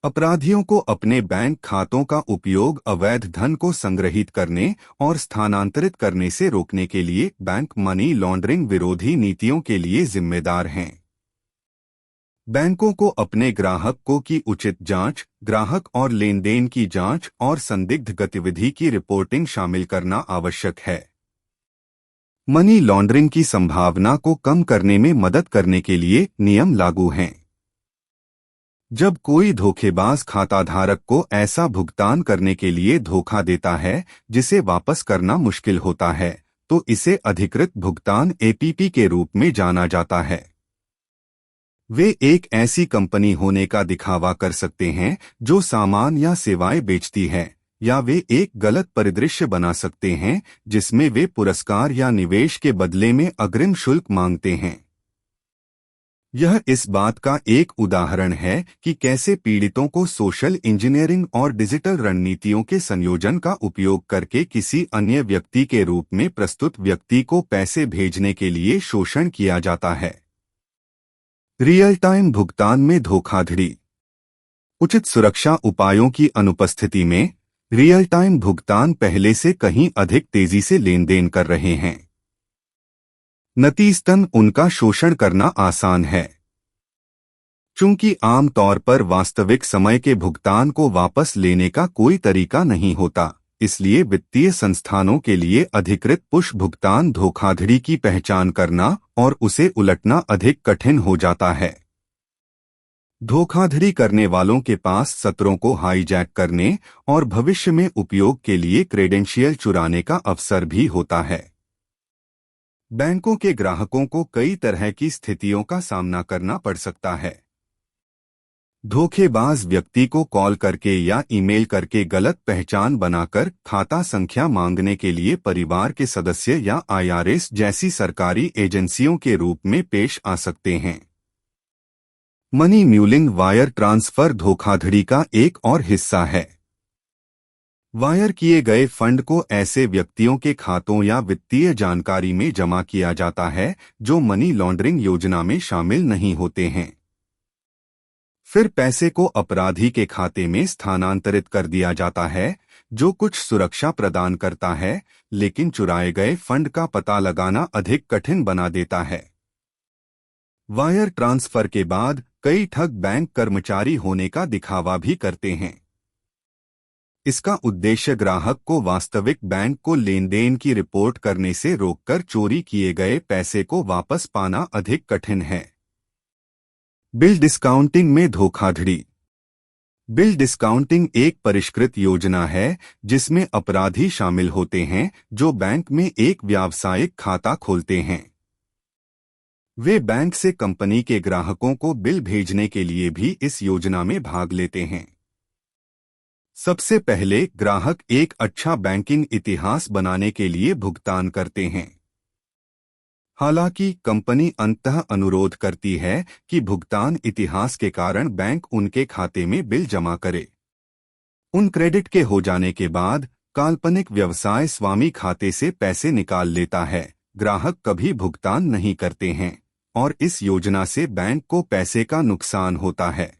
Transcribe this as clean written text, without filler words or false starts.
अपराधियों को अपने बैंक खातों का उपयोग अवैध धन को संग्रहित करने और स्थानांतरित करने से रोकने के लिए बैंक मनी लॉन्ड्रिंग विरोधी नीतियों के लिए जिम्मेदार हैं। बैंकों को अपने ग्राहकों की उचित जांच, ग्राहक और लेन देन की जांच और संदिग्ध गतिविधि की रिपोर्टिंग शामिल करना आवश्यक है। मनी लॉन्ड्रिंग की संभावना को कम करने में मदद करने के लिए नियम लागू हैं। जब कोई धोखेबाज खाताधारक को ऐसा भुगतान करने के लिए धोखा देता है जिसे वापस करना मुश्किल होता है, तो इसे अधिकृत भुगतान एपीपी के रूप में जाना जाता है। वे एक ऐसी कंपनी होने का दिखावा कर सकते हैं जो सामान या सेवाएं बेचती है, या वे एक गलत परिदृश्य बना सकते हैं जिसमें वे पुरस्कार या निवेश के बदले में अग्रिम शुल्क मांगते हैं। यह इस बात का एक उदाहरण है कि कैसे पीड़ितों को सोशल इंजीनियरिंग और डिजिटल रणनीतियों के संयोजन का उपयोग करके किसी अन्य व्यक्ति के रूप में प्रस्तुत व्यक्ति को पैसे भेजने के लिए शोषण किया जाता है। रियल टाइम भुगतान में धोखाधड़ी। उचित सुरक्षा उपायों की अनुपस्थिति में रियल टाइम भुगतान पहले से कहीं अधिक तेजी से लेन देन कर रहे हैं। नतीजतन उनका शोषण करना आसान है। चूंकि आम तौर पर वास्तविक समय के भुगतान को वापस लेने का कोई तरीका नहीं होता, इसलिए वित्तीय संस्थानों के लिए अधिकृत पुश भुगतान धोखाधड़ी की पहचान करना और उसे उलटना अधिक कठिन हो जाता है। धोखाधड़ी करने वालों के पास सत्रों को हाईजैक करने और भविष्य में उपयोग के लिए क्रेडेंशियल चुराने का अवसर भी होता है। बैंकों के ग्राहकों को कई तरह की स्थितियों का सामना करना पड़ सकता है। धोखेबाज व्यक्ति को कॉल करके या ईमेल करके गलत पहचान बनाकर खाता संख्या मांगने के लिए परिवार के सदस्य या आईआरएस जैसी सरकारी एजेंसियों के रूप में पेश आ सकते हैं। मनी म्यूलिंग वायर ट्रांसफर धोखाधड़ी का एक और हिस्सा है। वायर किए गए फंड को ऐसे व्यक्तियों के खातों या वित्तीय जानकारी में जमा किया जाता है जो मनी लॉन्ड्रिंग योजना में शामिल नहीं होते हैं। फिर पैसे को अपराधी के खाते में स्थानांतरित कर दिया जाता है, जो कुछ सुरक्षा प्रदान करता है, लेकिन चुराए गए फंड का पता लगाना अधिक कठिन बना देता है। वायर ट्रांसफर के बाद कई ठग बैंक कर्मचारी होने का दिखावा भी करते हैं। इसका उद्देश्य ग्राहक को वास्तविक बैंक को लेन देन की रिपोर्ट करने से रोककर चोरी किए गए पैसे को वापस पाना अधिक कठिन है। बिल डिस्काउंटिंग में धोखाधड़ी। बिल डिस्काउंटिंग एक परिष्कृत योजना है जिसमें अपराधी शामिल होते हैं जो बैंक में एक व्यावसायिक खाता खोलते हैं। वे बैंक से कंपनी के ग्राहकों को बिल भेजने के लिए भी इस योजना में भाग लेते हैं। सबसे पहले ग्राहक एक अच्छा बैंकिंग इतिहास बनाने के लिए भुगतान करते हैं। हालांकि कंपनी अंततः अनुरोध करती है कि भुगतान इतिहास के कारण बैंक उनके खाते में बिल जमा करे। उन क्रेडिट के हो जाने के बाद काल्पनिक व्यवसाय स्वामी खाते से पैसे निकाल लेता है। ग्राहक कभी भुगतान नहीं करते हैं और इस योजना से बैंक को पैसे का नुकसान होता है।